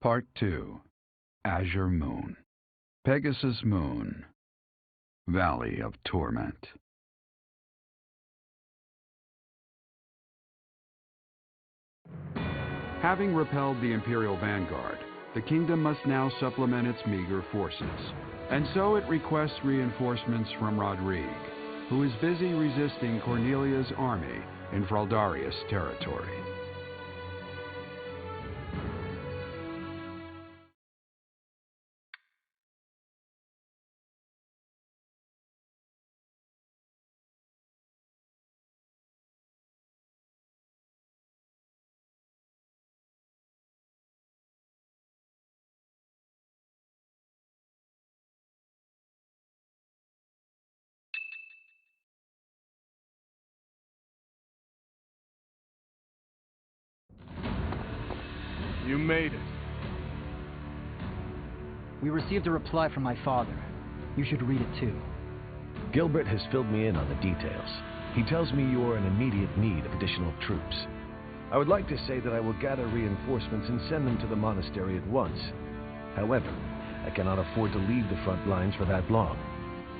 Part 2. Azure Moon. Pegasus Moon. Valley of Torment. Having repelled the Imperial Vanguard, the kingdom must now supplement its meager forces, and so it requests reinforcements from Rodrigue, who is busy resisting Cornelia's army in Fradarius territory. You made it. We received a reply from my father. You should read it too. Gilbert has filled me in on the details. He tells me you are in immediate need of additional troops. I would like to say that I will gather reinforcements and send them to the monastery at once. However, I cannot afford to leave the front lines for that long.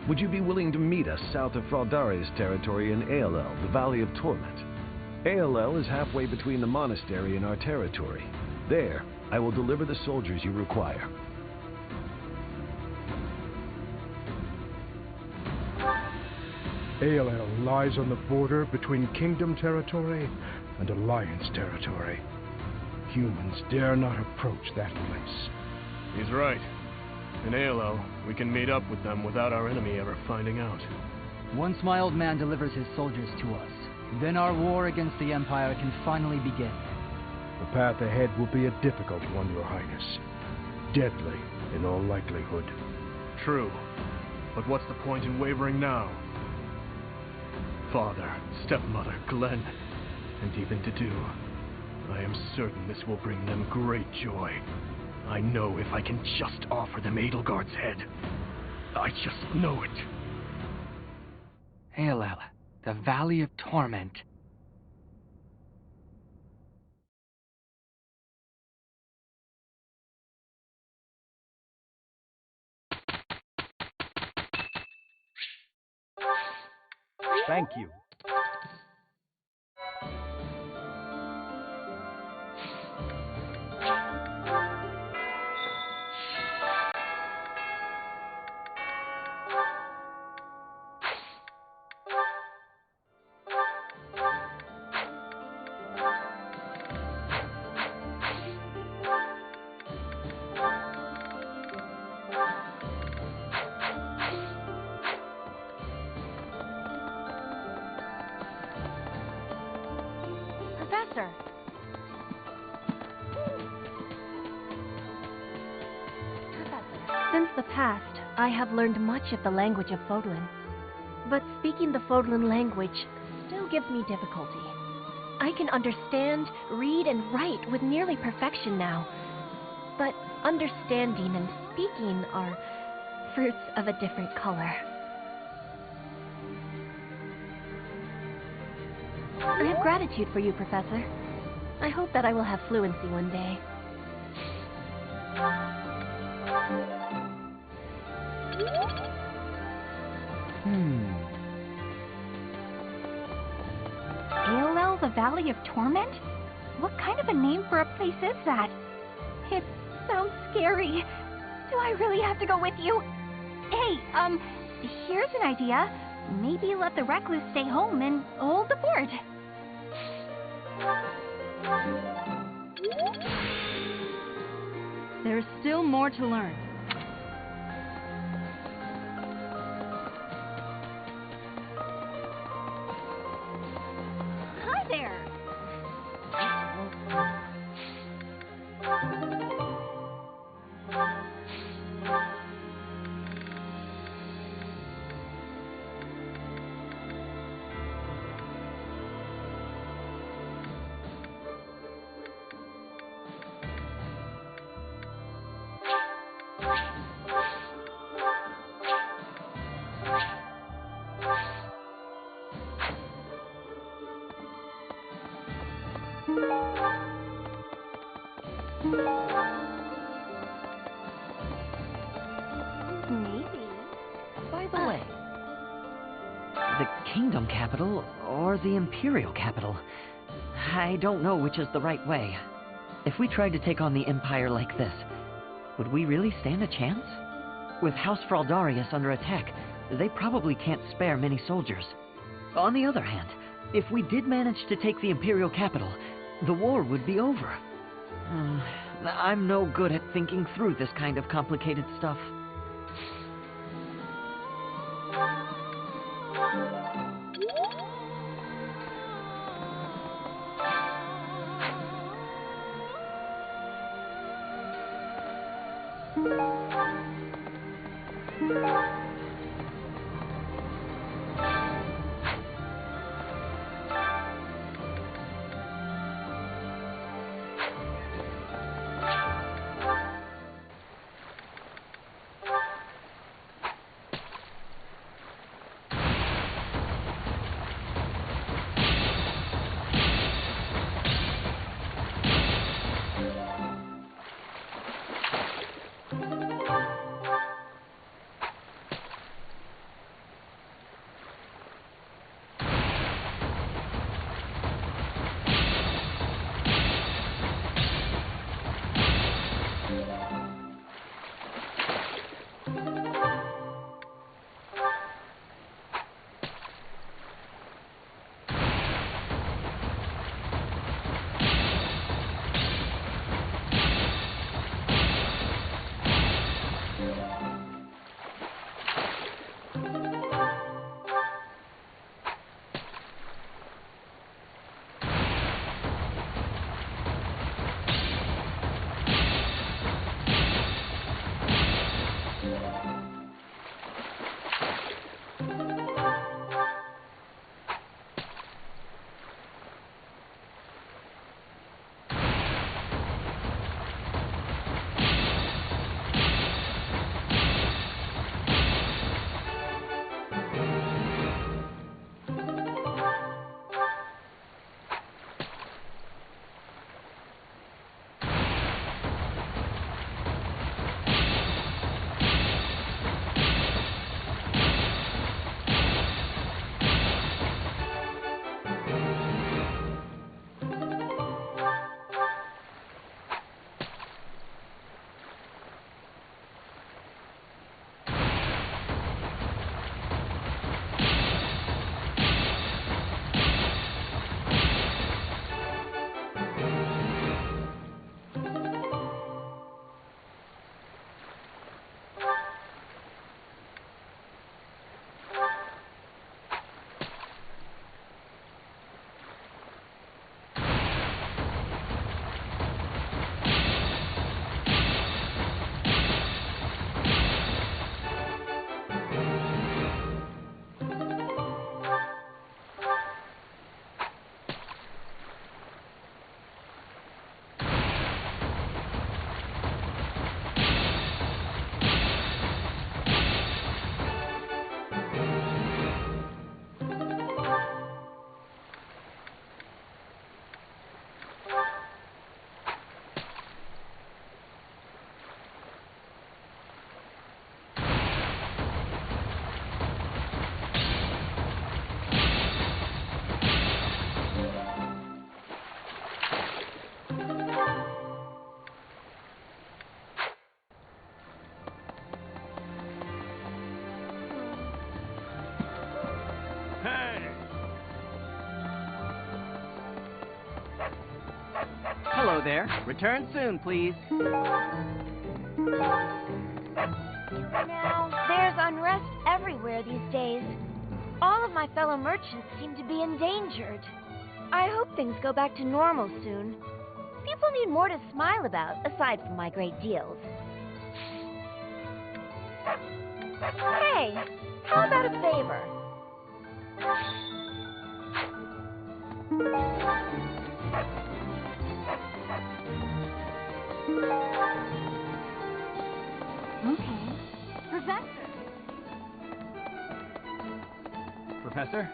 Would you be willing to meet us south of Fradarius territory in Ailell, the Valley of Torment? Ailell is halfway between the monastery and our territory. There, I will deliver the soldiers you require. Ailell lies on the border between Kingdom territory and Alliance territory. Humans dare not approach that place. He's right. In Ailell, we can meet up with them without our enemy ever finding out. Once my old man delivers his soldiers to us, then our war against the Empire can finally begin. The path ahead will be a difficult one, Your Highness. Deadly, in all likelihood. True. But what's the point in wavering now? Father, stepmother, Glenn, and even Dedu. I am certain this will bring them great joy. I know if I can just offer them Edelgard's head. I just know it. Ailell, the Valley of Torment. Thank you. Since the past, I have learned much of the language of Fodlan. But speaking the Fodlan language still gives me difficulty. I can understand, read, and write with nearly perfection now. But understanding and speaking are fruits of a different color. I have gratitude for you, Professor. I hope that I will have fluency one day. Ailell, the Valley of Torment? What kind of a name for a place is that? It sounds scary. Do I really have to go with you? Hey, here's an idea. Maybe let the recluse stay home and hold the fort. There's still more to learn. Hi there! the kingdom capital or the imperial capital. I don't know which is the right way. If we tried to take on the Empire like this, would we really stand a chance? With House Fradarius under attack, they probably can't spare many soldiers. On the other hand, if we did manage to take the imperial capital, the war would be over. I'm no good at thinking through this kind of complicated stuff. Hello there. Return soon, please. Now, there's unrest everywhere these days. All of my fellow merchants seem to be endangered. I hope things go back to normal soon. People need more to smile about, aside from my great deals. Hey, how about a favor? Okay. Professor?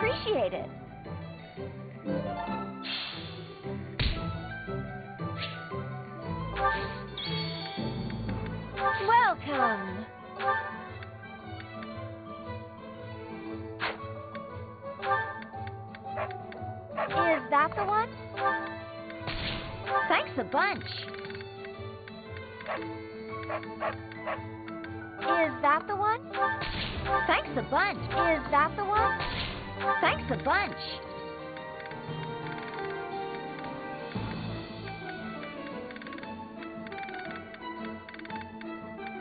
appreciate it. Welcome. Is that the one? Thanks a bunch. Is that the one? Thanks a bunch. Is that the one? Thanks a bunch.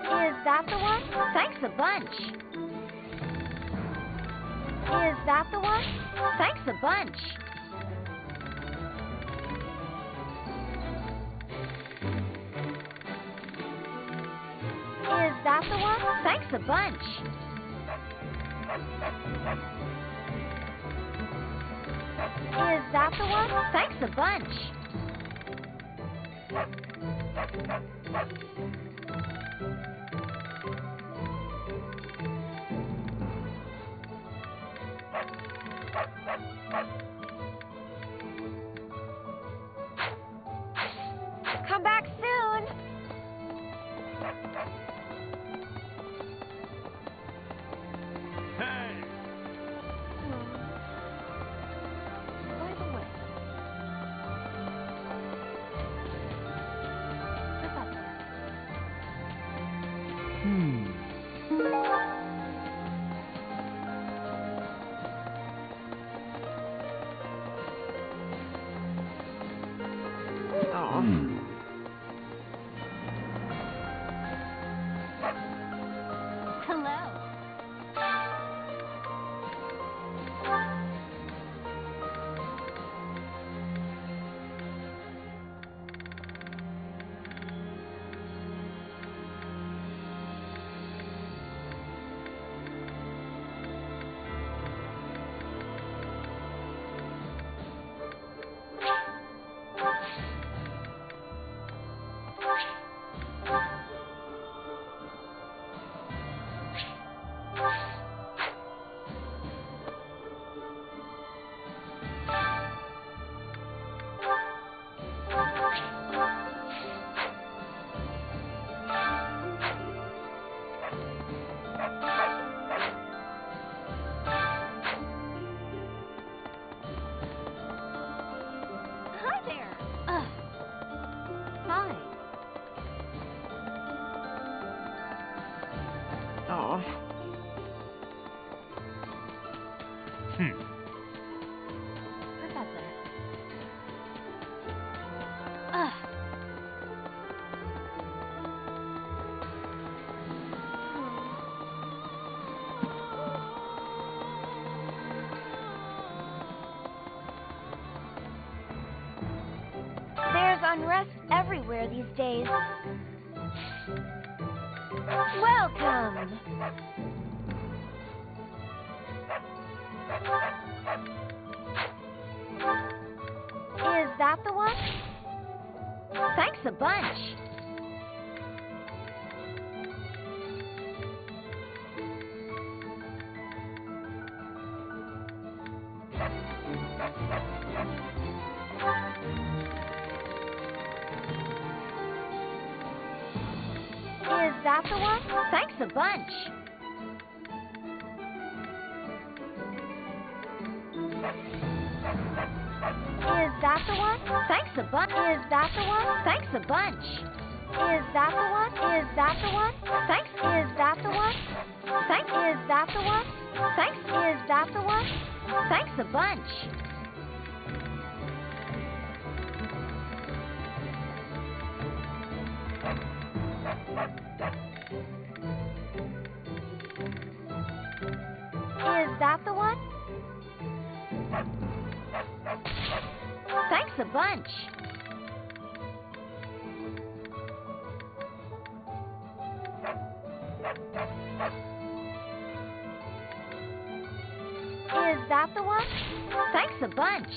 Is that the one? Thanks a bunch. Is that the one? Thanks a bunch. Is that the one? Thanks a bunch. Is that the one? Thanks a bunch. Come back soon. Hey! By the way, what's up there? Hello. Hi there. Hi. Oh. Professor. There's unrest everywhere these days. Welcome. Is that the one? Thanks a bunch. Is that the one? Thanks a bunch. Is that the one? Thanks a bunch. Is that the one? Thanks a bunch. Is that the one? Is that the one? Thanks. Is that the one? Thanks. Is that the one? Thanks. Is that the one? Thanks a bunch. Is that the one? Thanks a bunch. Is that the one? Thanks a bunch.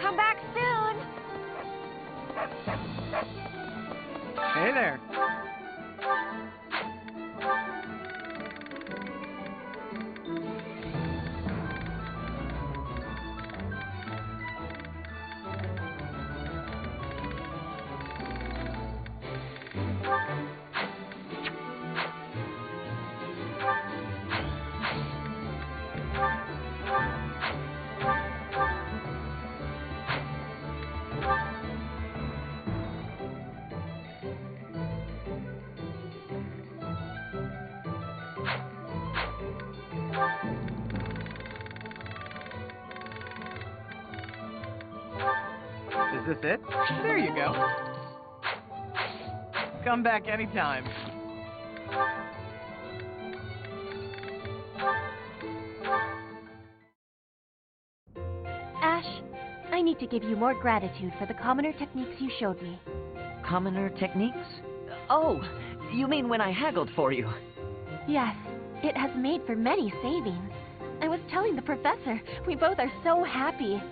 Come back soon. Hey there. this it? There you go. Come back anytime. Ash, I need to give you more gratitude for the commoner techniques you showed me. Commoner techniques? Oh, you mean when I haggled for you? Yes, it has made for many savings. I was telling the professor, we both are so happy.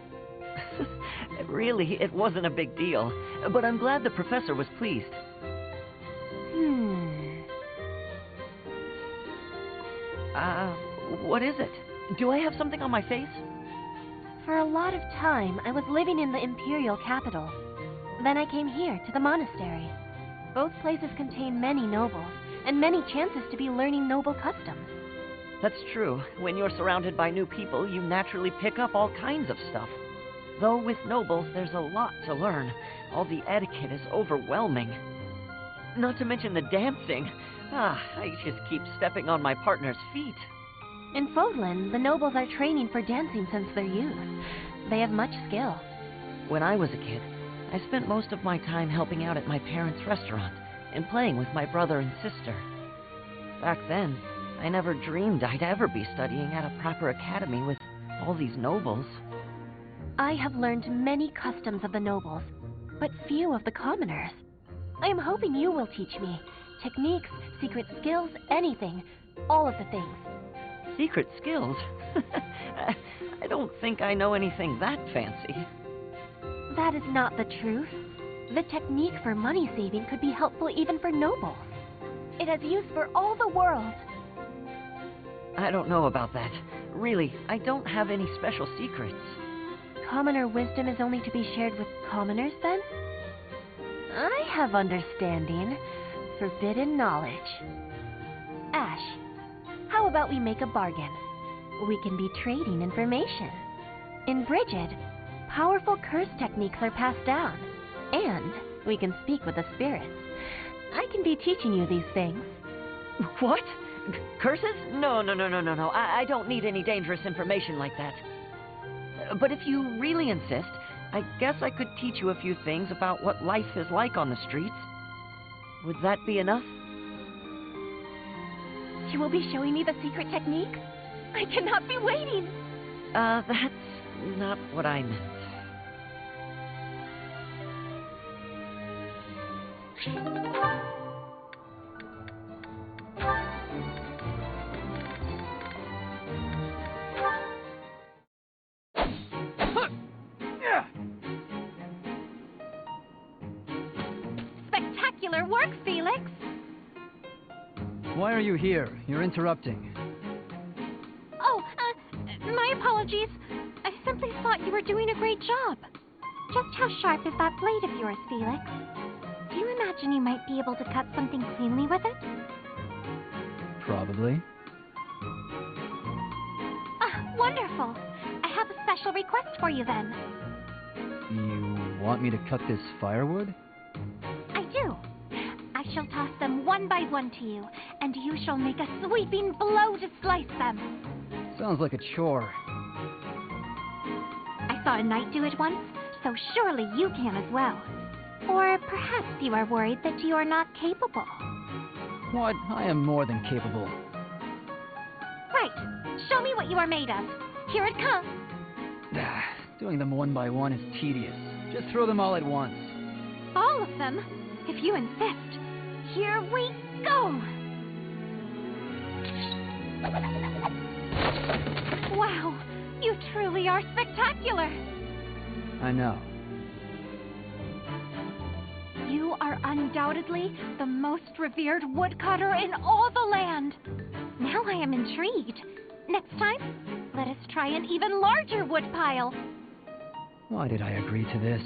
Really, it wasn't a big deal, but I'm glad the professor was pleased. What is it? Do I have something on my face? For a lot of time, I was living in the imperial capital. Then I came here, to the monastery. Both places contain many nobles, and many chances to be learning noble customs. That's true. When you're surrounded by new people, you naturally pick up all kinds of stuff. Though with nobles, there's a lot to learn. All the etiquette is overwhelming. Not to mention the dancing. I just keep stepping on my partner's feet. In Fodlan, the nobles are training for dancing since their youth. They have much skill. When I was a kid, I spent most of my time helping out at my parents' restaurant and playing with my brother and sister. Back then, I never dreamed I'd ever be studying at a proper academy with all these nobles. I have learned many customs of the nobles, but few of the commoners. I am hoping you will teach me. Techniques, secret skills, anything. All of the things. Secret skills? I don't think I know anything that fancy. That is not the truth. The technique for money saving could be helpful even for nobles. It has use for all the world. I don't know about that. Really, I don't have any special secrets. Commoner wisdom is only to be shared with commoners, then? I have understanding. Forbidden knowledge. Ash, how about we make a bargain? We can be trading information. In Brigid, powerful curse techniques are passed down, and we can speak with the spirits. I can be teaching you these things. What? Curses? No. I don't need any dangerous information like that. But if you really insist, I guess I could teach you a few things about what life is like on the streets. Would that be enough? You will be showing me the secret techniques? I cannot be waiting! That's not what I meant. Spectacular work, Felix! Why are you here? You're interrupting. Oh, my apologies. I simply thought you were doing a great job. Just how sharp is that blade of yours, Felix? Do you imagine you might be able to cut something cleanly with it? Probably. Wonderful. I have a special request for you then. You want me to cut this firewood? I do. I shall toss them one by one to you, and you shall make a sweeping blow to slice them. Sounds like a chore. I saw a knight do it once, so surely you can as well. Or perhaps you are worried that you are not capable. What? I am more than capable. Right. Show me what you are made of. Here it comes. Doing them one by one is tedious. Just throw them all at once. All of them? If you insist. Here we go! Wow, you truly are spectacular! I know. You are undoubtedly the most revered woodcutter in all the land. Now I am intrigued. Next time, let us try an even larger woodpile. Why did I agree to this?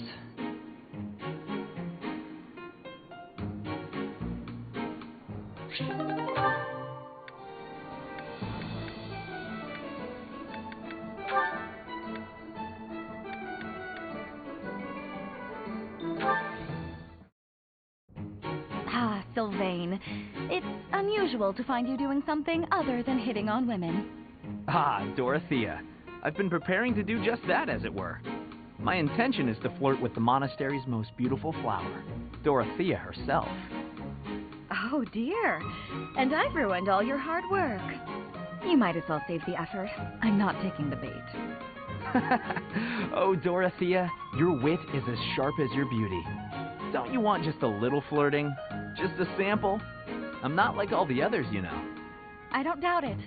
Sylvain, it's unusual to find you doing something other than hitting on women. Ah, Dorothea. I've been preparing to do just that, as it were. My intention is to flirt with the monastery's most beautiful flower, Dorothea herself. Oh dear. And I've ruined all your hard work. You might as well save the effort. I'm not taking the bait. Oh, Dorothea, your wit is as sharp as your beauty. Don't you want just a little flirting? Just a sample? I'm not like all the others, you know. I don't doubt it.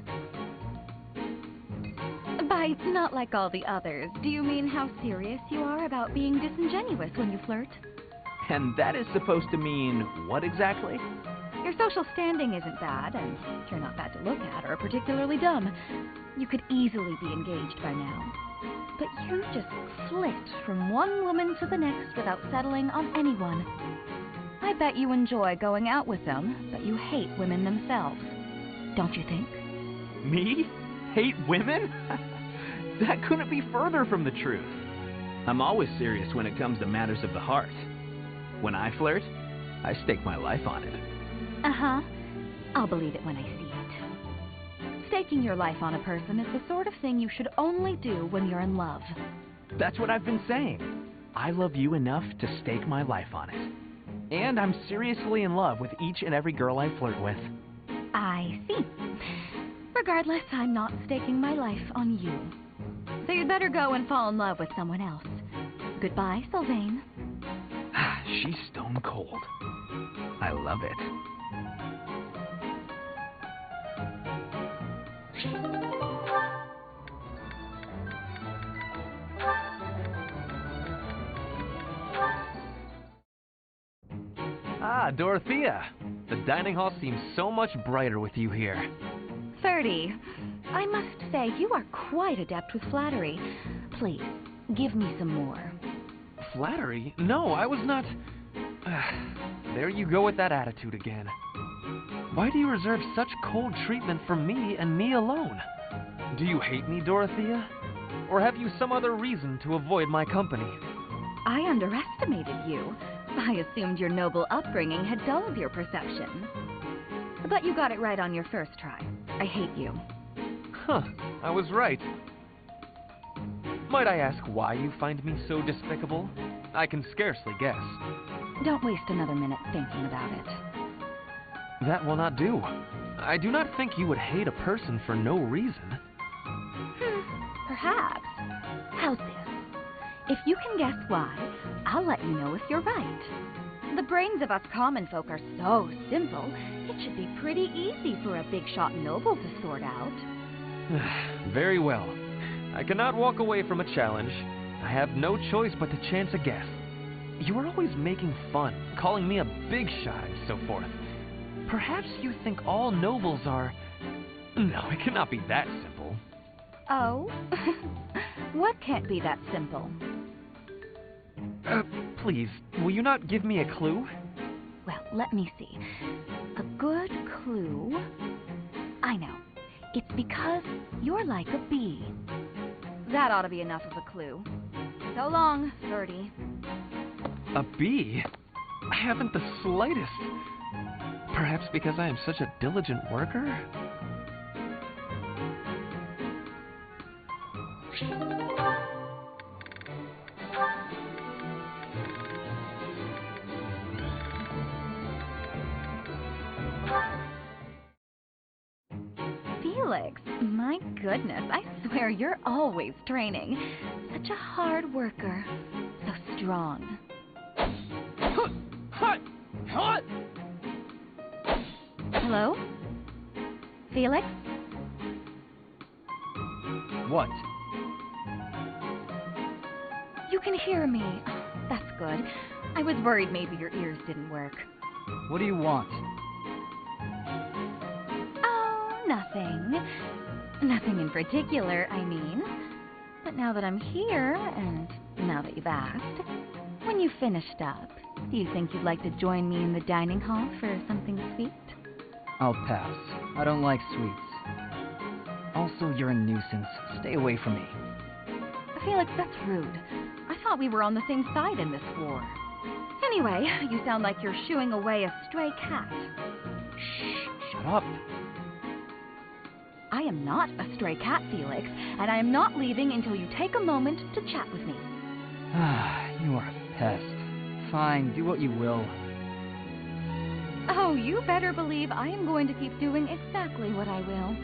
By not like all the others, do you mean how serious you are about being disingenuous when you flirt? And that is supposed to mean what exactly? Your social standing isn't bad, and you're not bad to look at or particularly dumb. You could easily be engaged by now. But you just flit from one woman to the next without settling on anyone. I bet you enjoy going out with them, but you hate women themselves. Don't you think? Me? Hate women? That couldn't be further from the truth. I'm always serious when it comes to matters of the heart. When I flirt, I stake my life on it. Uh-huh. I'll believe it when I see it. Staking your life on a person is the sort of thing you should only do when you're in love. That's what I've been saying. I love you enough to stake my life on it. And I'm seriously in love with each and every girl I flirt with. I see. Regardless, I'm not staking my life on you. So you'd better go and fall in love with someone else. Goodbye, Sylvain. She's stone cold. I love it. Ah, Dorothea. The dining hall seems so much brighter with you here. 30. I must say, you are quite adept with flattery. Please, give me some more. Flattery? No, I was not... There you go with that attitude again. Why do you reserve such cold treatment for me and me alone? Do you hate me, Dorothea? Or have you some other reason to avoid my company? I underestimated you. I assumed your noble upbringing had dulled your perception. But you got it right on your first try. I hate you. Huh, I was right. Might I ask why you find me so despicable? I can scarcely guess. Don't waste another minute thinking about it. That will not do. I do not think you would hate a person for no reason. Perhaps. How's this? If you can guess why, I'll let you know if you're right. The brains of us common folk are so simple, it should be pretty easy for a big shot noble to sort out. Very well. I cannot walk away from a challenge. I have no choice but to chance a guess. You are always making fun, calling me a big shot and so forth. Perhaps you think all nobles are... No, it cannot be that simple. Oh? What can't be that simple? Please, will you not give me a clue? Well, let me see. A good clue... I know. It's because you're like a bee. That ought to be enough of a clue. So long, Ferdy. A bee? I haven't the slightest. Perhaps because I am such a diligent worker? Felix, my goodness, I swear you're always training. Such a hard worker. So strong. Hello? Felix? What? You can hear me. That's good. I was worried maybe your ears didn't work. What do you want? Oh, nothing. Nothing in particular, I mean. But now that I'm here, and now that you've asked, when you've finished up, do you think you'd like to join me in the dining hall for something sweet? I'll pass. I don't like sweets. Also, you're a nuisance. Stay away from me. Felix, that's rude. I thought we were on the same side in this war. Anyway, you sound like you're shooing away a stray cat. Shh, shut up. I am not a stray cat, Felix, and I am not leaving until you take a moment to chat with me. You are a pest. Fine, do what you will. Oh, you better believe I am going to keep doing exactly what I will.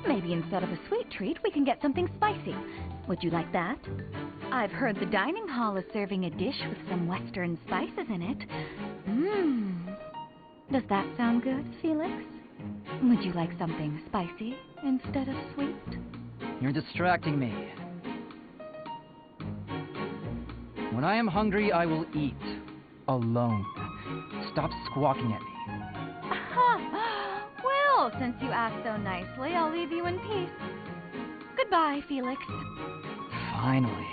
Maybe instead of a sweet treat, we can get something spicy. Would you like that? I've heard the dining hall is serving a dish with some western spices in it. Does that sound good, Felix? Would you like something spicy instead of sweet? You're distracting me. When I am hungry, I will eat. Alone. Stop squawking at me. Well, since you asked so nicely, I'll leave you in peace. Goodbye, Felix. Finally.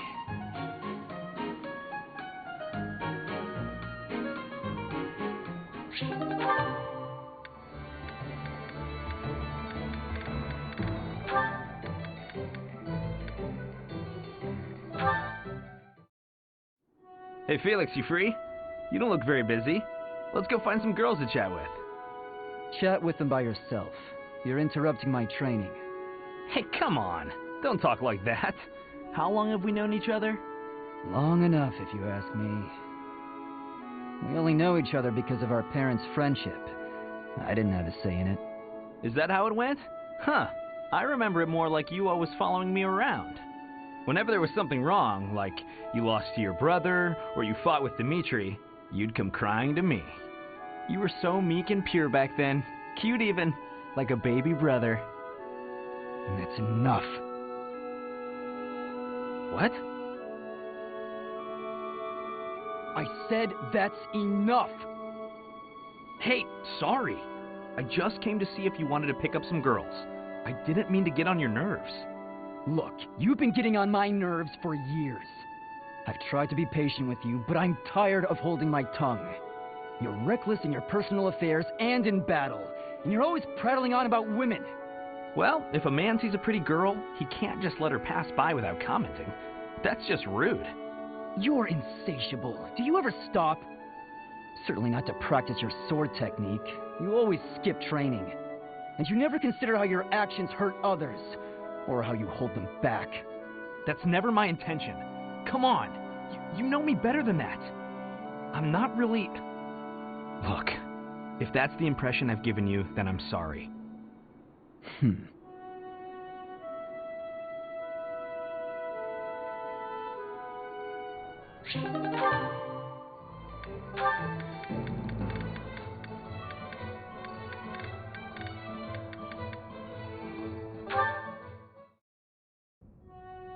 Hey Felix, you free? You don't look very busy. Let's go find some girls to chat with. Chat with them by yourself. You're interrupting my training. Hey, come on. Don't talk like that. How long have we known each other? Long enough, if you ask me. We only know each other because of our parents' friendship. I didn't have a say in it. Is that how it went? Huh. I remember it more like you always following me around. Whenever there was something wrong, like you lost to your brother, or you fought with Dimitri, you'd come crying to me. You were so meek and pure back then. Cute even. Like a baby brother. And that's enough. What? I said that's enough! Hey, sorry. I just came to see if you wanted to pick up some girls. I didn't mean to get on your nerves. Look, you've been getting on my nerves for years. I've tried to be patient with you, but I'm tired of holding my tongue. You're reckless in your personal affairs and in battle, and you're always prattling on about women. Well, if a man sees a pretty girl, he can't just let her pass by without commenting. That's just rude. You're insatiable. Do you ever stop? Certainly not to practice your sword technique. You always skip training. And you never consider how your actions hurt others, or how you hold them back. That's never my intention. Come on. You know me better than that. I'm not really... Look, if that's the impression I've given you, then I'm sorry.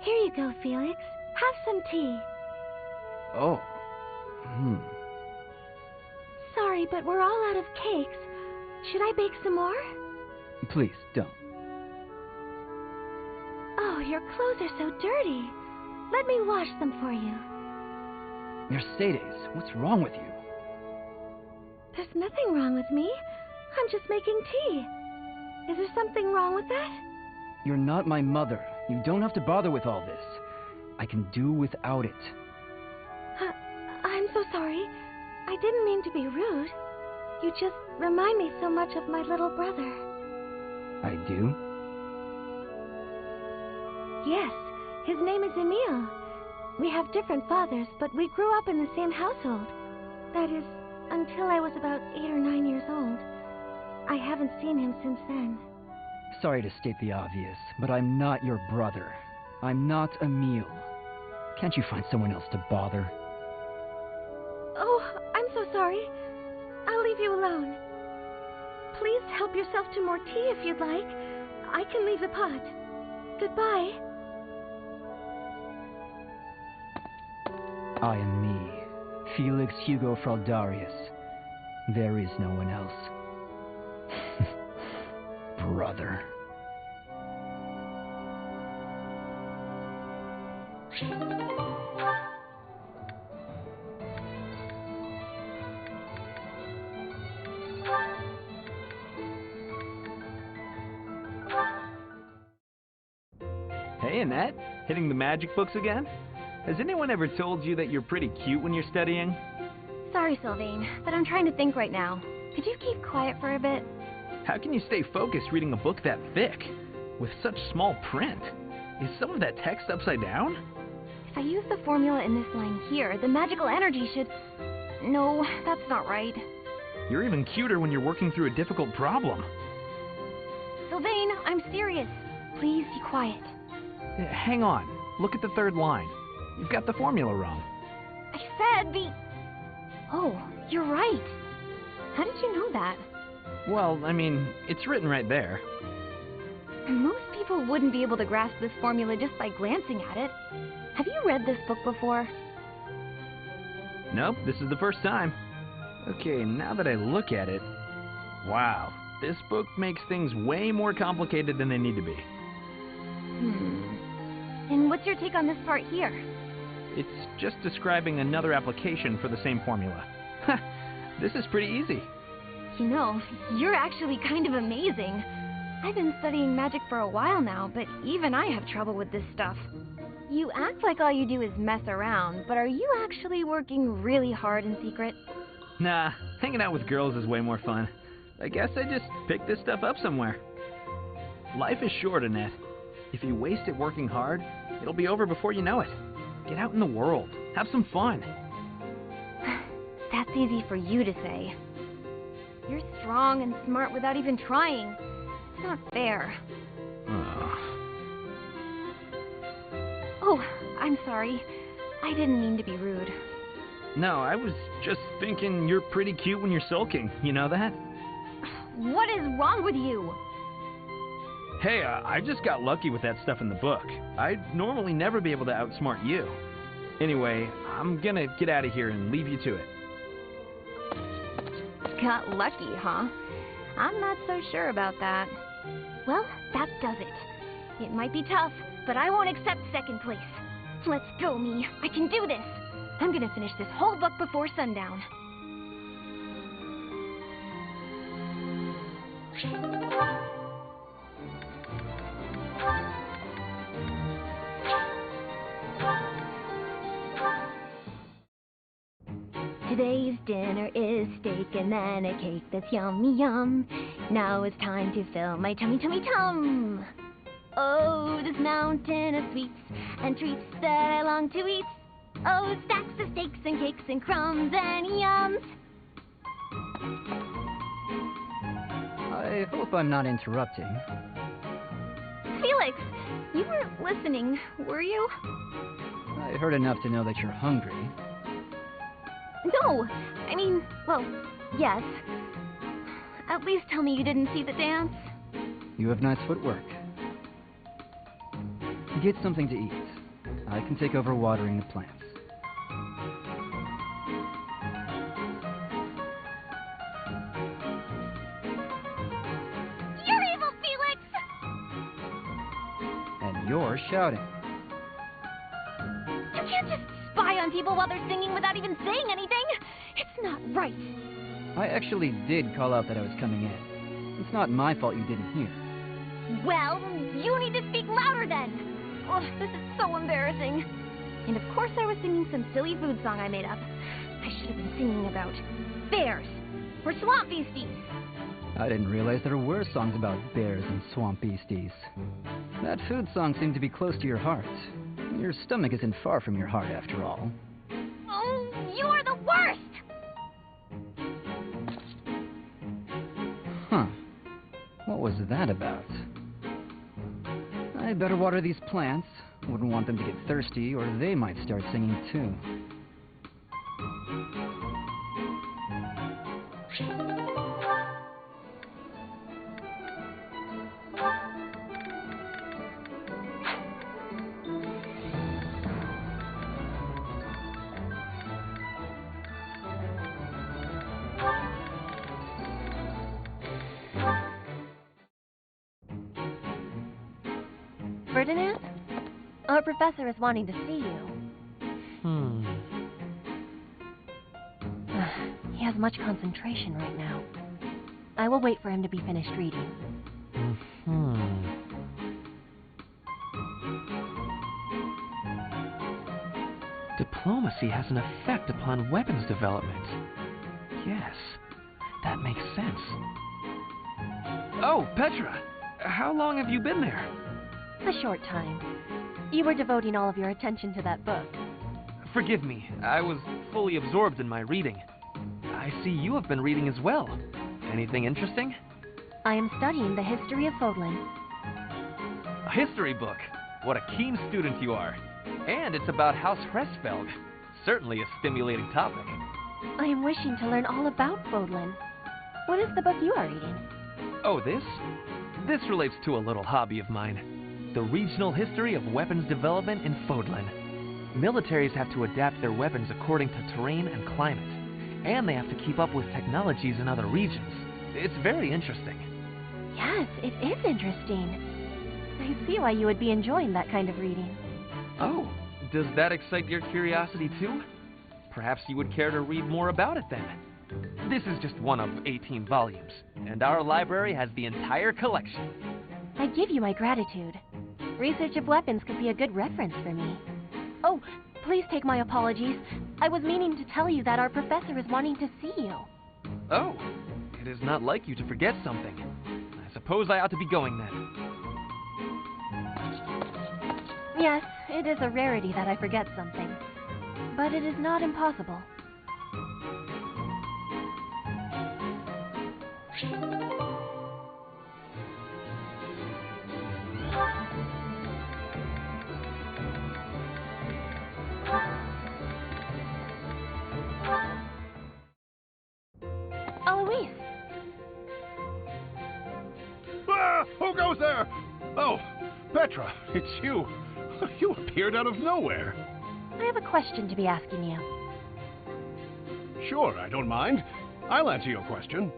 Here you go, Felix. Have some tea. Oh. Sorry, but we're all out of cakes. Should I bake some more? Please, don't. Oh, your clothes are so dirty. Let me wash them for you. Mercedes, what's wrong with you? There's nothing wrong with me. I'm just making tea. Is there something wrong with that? You're not my mother. You don't have to bother with all this. I can do without it. I'm so sorry. I didn't mean to be rude. You just remind me so much of my little brother. I do? Yes, his name is Emile. We have different fathers, but we grew up in the same household. That is, until I was about 8 or 9 years old. I haven't seen him since then. Sorry to state the obvious, but I'm not your brother. I'm not Emile. Can't you find someone else to bother? Oh, I'm so sorry. I'll leave you alone. Please help yourself to more tea if you'd like. I can leave the pot. Goodbye. I am me, Felix Hugo Fradarius. There is no one else. Brother. Hey, Annette. Hitting the magic books again? Has anyone ever told you that you're pretty cute when you're studying? Sorry, Sylvain, but I'm trying to think right now. Could you keep quiet for a bit? How can you stay focused reading a book that thick? with such small print. Is some of that text upside down? If I use the formula in this line here, the magical energy should... No, that's not right. You're even cuter when you're working through a difficult problem. Sylvain, I'm serious. Please be quiet. Hang on. Look at the third line. You've got the formula wrong. I said the... Oh, you're right. How did you know that? Well, I mean, it's written right there. Most people wouldn't be able to grasp this formula just by glancing at it. Have you read this book before? Nope, this is the first time. Okay, now that I look at it... Wow, this book makes things way more complicated than they need to be. And what's your take on this part here? It's just describing another application for the same formula. This is pretty easy. You know, you're actually kind of amazing. I've been studying magic for a while now, but even I have trouble with this stuff. You act like all you do is mess around, but are you actually working really hard in secret? Nah, hanging out with girls is way more fun. I guess I just picked this stuff up somewhere. Life is short, Annette. If you waste it working hard, it'll be over before you know it. Get out in the world. Have some fun. That's easy for you to say. You're strong and smart without even trying. It's not fair. Oh, I'm sorry. I didn't mean to be rude. No, I was just thinking you're pretty cute when you're sulking. You know that? What is wrong with you? Hey, I just got lucky with that stuff in the book. I'd normally never be able to outsmart you. Anyway, I'm gonna get out of here and leave you to it. Got lucky, huh? I'm not so sure about that. Well, that does it. It might be tough, but I won't accept second place. Let's go, me. I can do this. I'm gonna finish this whole book before sundown. Today's dinner is steak and then a cake that's yummy yum. Now it's time to fill my tummy tum. Oh, this mountain of sweets and treats that I long to eat. Oh, stacks of steaks and cakes and crumbs and yums. I hope I'm not interrupting. Felix, you weren't listening, were you? I heard enough to know that you're hungry. No, I mean, well, yes. At least tell me you didn't see the dance. You have nice footwork. Get something to eat. I can take over watering the plants. You're evil, Felix! And you're shouting. You can't just spy on people while they're singing without even saying anything. It's not right. I actually did call out that I was coming in. It's not my fault you didn't hear. Well, you need to speak louder then. Oh, this is so embarrassing. And of course I was singing some silly food song I made up. I should have been singing about bears or swamp beasties. I didn't realize there were songs about bears and swamp beasties. That food song seemed to be close to your heart. Your stomach isn't far from your heart, after all. Oh, you are the worst! Huh. What was that about? I better water these plants. Wouldn't want them to get thirsty, or they might start singing too. Ferdinand? Our professor is wanting to see you. He has much concentration right now. I will wait for him to be finished reading. Diplomacy has an effect upon weapons development. Yes, that makes sense. Oh, Petra! How long have you been there? A short time. You were devoting all of your attention to that book. Forgive me, I was fully absorbed in my reading. I see you have been reading as well. Anything interesting? I am studying the history of Fodlan. A history book? What a keen student you are. And it's about House Fradarius. Certainly a stimulating topic. I am wishing to learn all about Fodlan. What is the book you are reading? Oh, this? This relates to a little hobby of mine. The regional history of weapons development in Fodlan. Militaries have to adapt their weapons according to terrain and climate. And they have to keep up with technologies in other regions. It's very interesting. Yes, it is interesting. I see why you would be enjoying that kind of reading. Oh, does that excite your curiosity too? Perhaps you would care to read more about it then. This is just one of 18 volumes, and our library has the entire collection. I give you my gratitude. Research of weapons could be a good reference for me. Oh, please take my apologies. I was meaning to tell you that our professor is wanting to see you. Oh, it is not like you to forget something. I suppose I ought to be going then. Yes, it is a rarity that I forget something. But it is not impossible. Eloise! Who goes there? Oh, Petra, it's you. You appeared out of nowhere. I have a question to be asking you. Sure, I don't mind. I'll answer your question.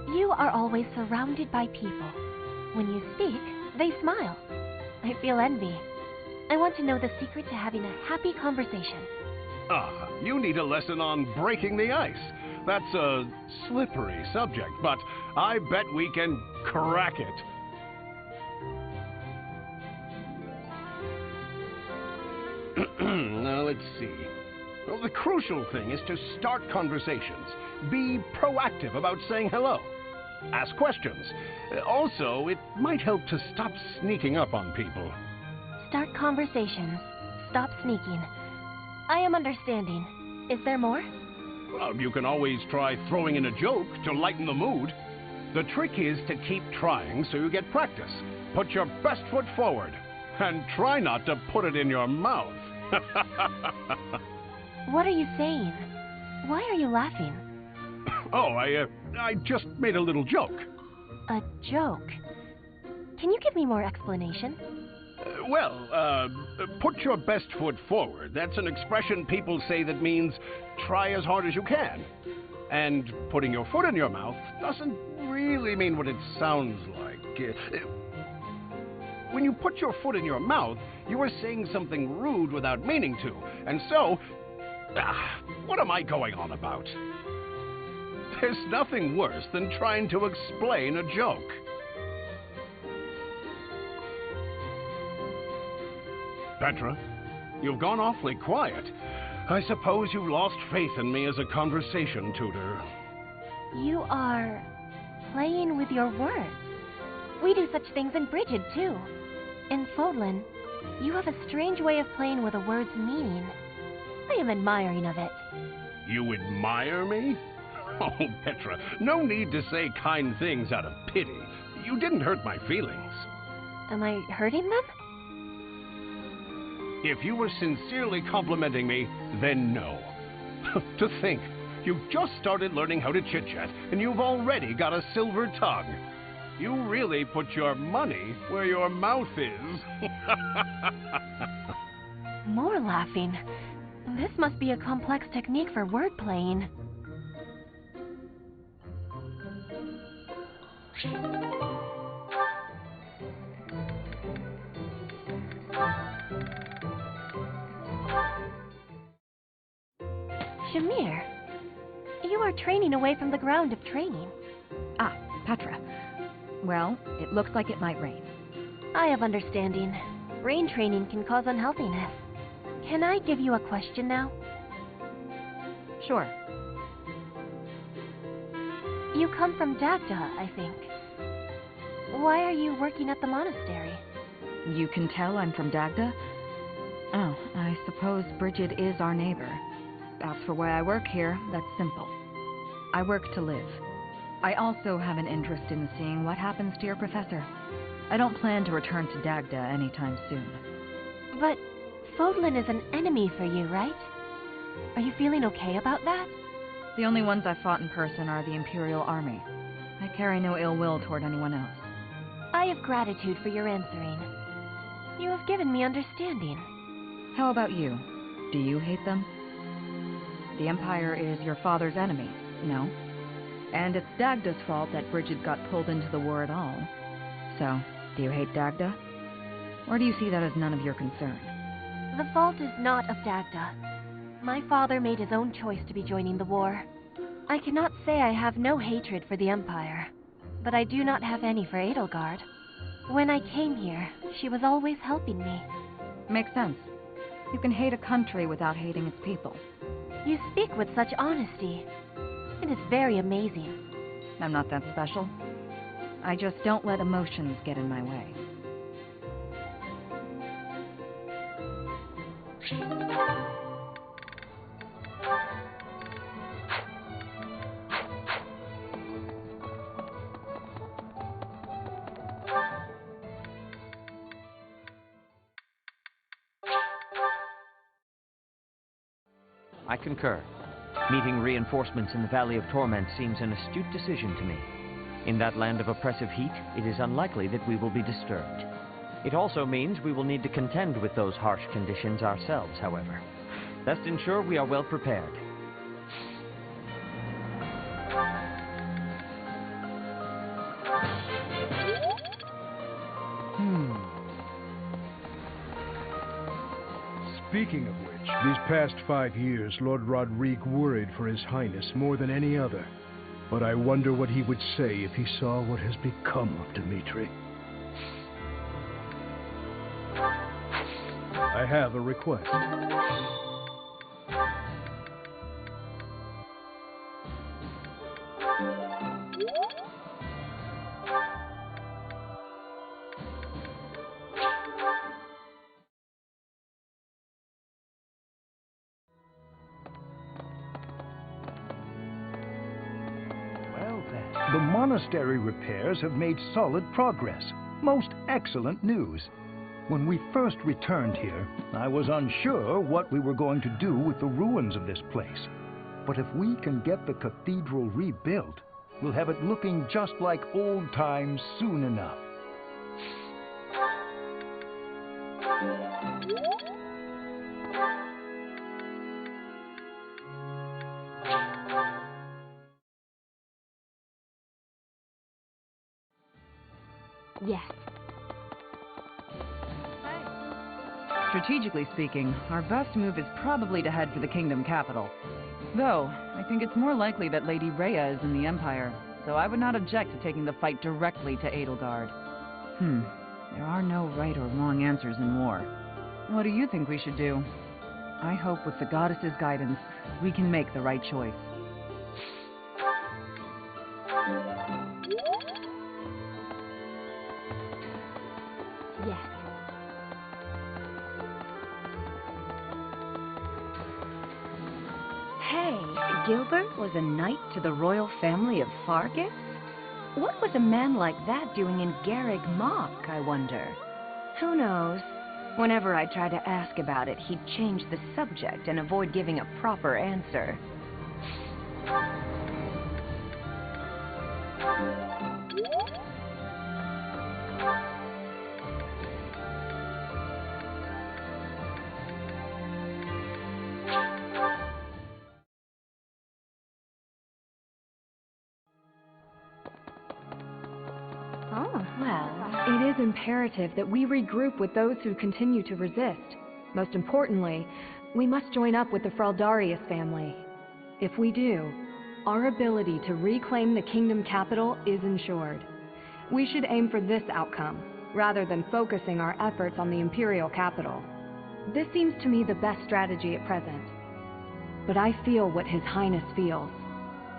You are always surrounded by people. When you speak, they smile. I feel envy. I want to know the secret to having a happy conversation. Ah, you need a lesson on breaking the ice. That's a slippery subject, but I bet we can crack it. Now, let's see. Well, the crucial thing is to start conversations. Be proactive about saying hello. Ask questions. Also, it might help to stop sneaking up on people. Start conversations. Stop sneaking. I am understanding. Is there more? Well, you can always try throwing in a joke to lighten the mood. The trick is to keep trying so you get practice. Put your best foot forward. And try not to put it in your mouth. What are you saying? Why are you laughing? Oh, I just made a little joke. A joke? Can you give me more explanation? Put your best foot forward. That's an expression people say that means try as hard as you can. And putting your foot in your mouth doesn't really mean what it sounds like. When you put your foot in your mouth, you are saying something rude without meaning to. And so, what am I going on about? There's nothing worse than trying to explain a joke. Petra, you've gone awfully quiet. I suppose you've lost faith in me as a conversation tutor. You are playing with your words. We do such things in Brigid, too. In Fodlan, you have a strange way of playing with a word's meaning. I am admiring of it. You admire me? Oh, Petra, no need to say kind things out of pity. You didn't hurt my feelings. Am I hurting them? If you were sincerely complimenting me, then no. To think, you've just started learning how to chit-chat, and you've already got a silver tongue. You really put your money where your mouth is. More laughing. This must be a complex technique for word playing. Shamir, you are training away from the ground of training. Ah, Petra. Well, it looks like it might rain. I have understanding. Rain training can cause unhealthiness. Can I give you a question now? Sure. You come from Dagda, I think. Why are you working at the monastery? You can tell I'm from Dagda? Oh, I suppose Bridget is our neighbor. As for why I work here, that's simple. I work to live. I also have an interest in seeing what happens to your professor. I don't plan to return to Dagda anytime soon. But Fodlan is an enemy for you, right? Are you feeling okay about that? The only ones I've fought in person are the Imperial Army. I carry no ill will toward anyone else. I have gratitude for your answering. You have given me understanding. How about you? Do you hate them? The Empire is your father's enemy, no? And it's Dagda's fault that Bridget got pulled into the war at all. So, do you hate Dagda? Or do you see that as none of your concern? The fault is not of Dagda. My father made his own choice to be joining the war. I cannot say I have no hatred for the Empire, but I do not have any for Edelgard. When I came here, she was always helping me. Makes sense. You can hate a country without hating its people. You speak with such honesty. It is very amazing. I'm not that special. I just don't let emotions get in my way. I concur. Meeting reinforcements in the Valley of Torment seems an astute decision to me. In that land of oppressive heat, it is unlikely that we will be disturbed. It also means we will need to contend with those harsh conditions ourselves, however. Best ensure we are well prepared. Speaking of which, these past 5 years, Lord Rodrigue worried for His Highness more than any other. But I wonder what he would say if he saw what has become of Dimitri. I have a request. The monastery repairs have made solid progress. Most excellent news. When we first returned here, I was unsure what we were going to do with the ruins of this place. But if we can get the cathedral rebuilt, we'll have it looking just like old times soon enough. Yes. Strategically speaking, our best move is probably to head for the kingdom capital. Though, I think it's more likely that Lady Rhea is in the Empire, so I would not object to taking the fight directly to Edelgard. There are no right or wrong answers in war. What do you think we should do? I hope with the goddess's guidance, we can make the right choice. Yes. Hey, Gilbert was a knight to the royal family of Fargus? What was a man like that doing in Garreg Mach, I wonder? Who knows? Whenever I try to ask about it, he'd change the subject and avoid giving a proper answer. It is imperative that we regroup with those who continue to resist. Most importantly, we must join up with the Fradarius family. If we do, our ability to reclaim the kingdom capital is ensured. We should aim for this outcome, rather than focusing our efforts on the imperial capital. This seems to me the best strategy at present. But I feel what His Highness feels.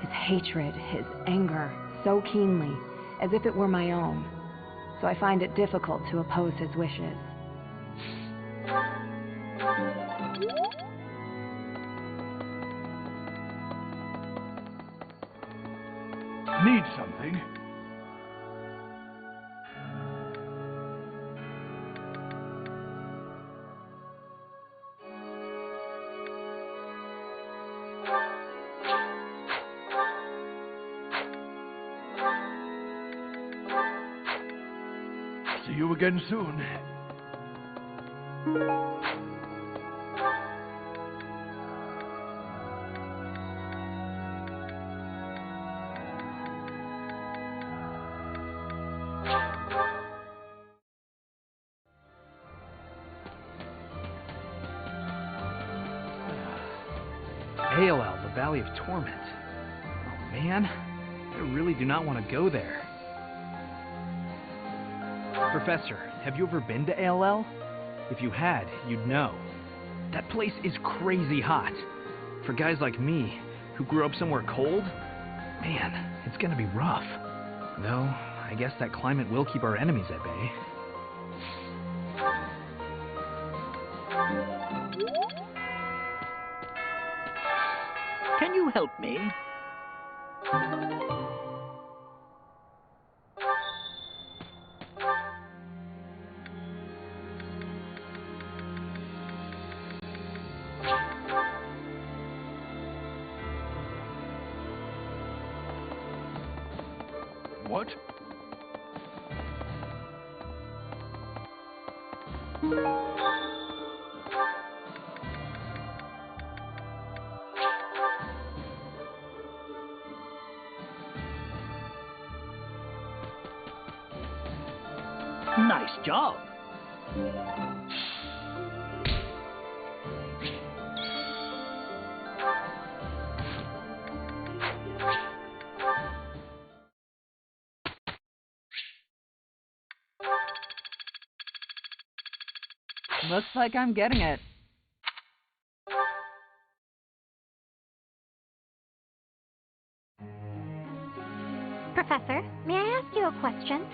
His hatred, his anger, so keenly, as if it were my own. so I find it difficult to oppose his wishes. Need something? See you again soon. Ailell, the Valley of Torment. Oh man, I really do not want to go there. Professor, have you ever been to Ailell? If you had, you'd know. That place is crazy hot. For guys like me, who grew up somewhere cold, man, it's gonna be rough. Though, I guess that climate will keep our enemies at bay. Can you help me? What? Nice job. Looks like I'm getting it. Professor, may I ask you a question?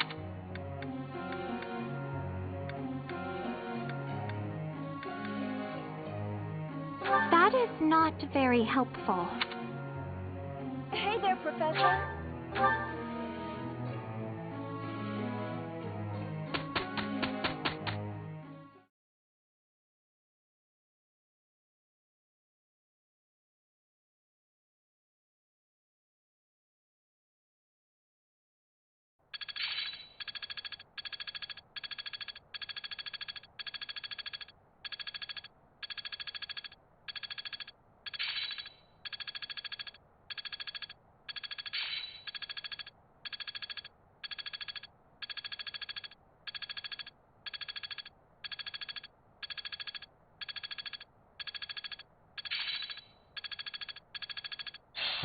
That is not very helpful. Hey there, Professor.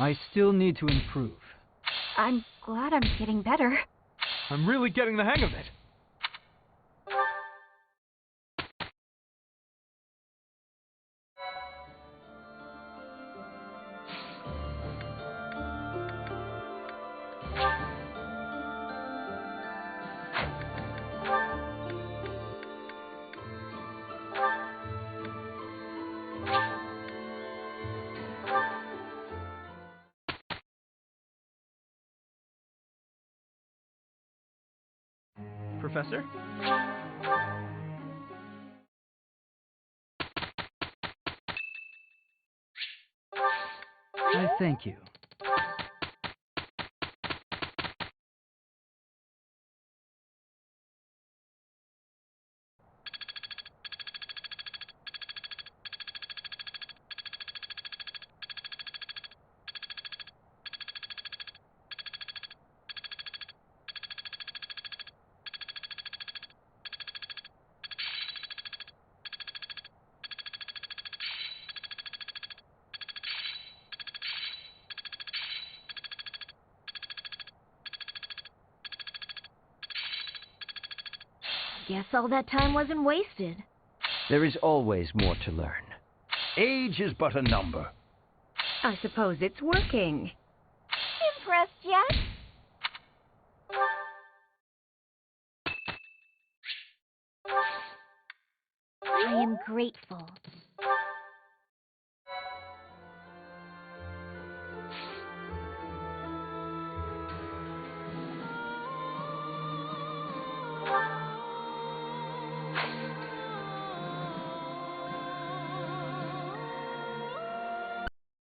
I still need to improve. I'm glad I'm getting better. I'm really getting the hang of it. Professor? I thank you. Guess all that time wasn't wasted. There is always more to learn. Age is but a number. I suppose it's working. Impressed yet? I am grateful.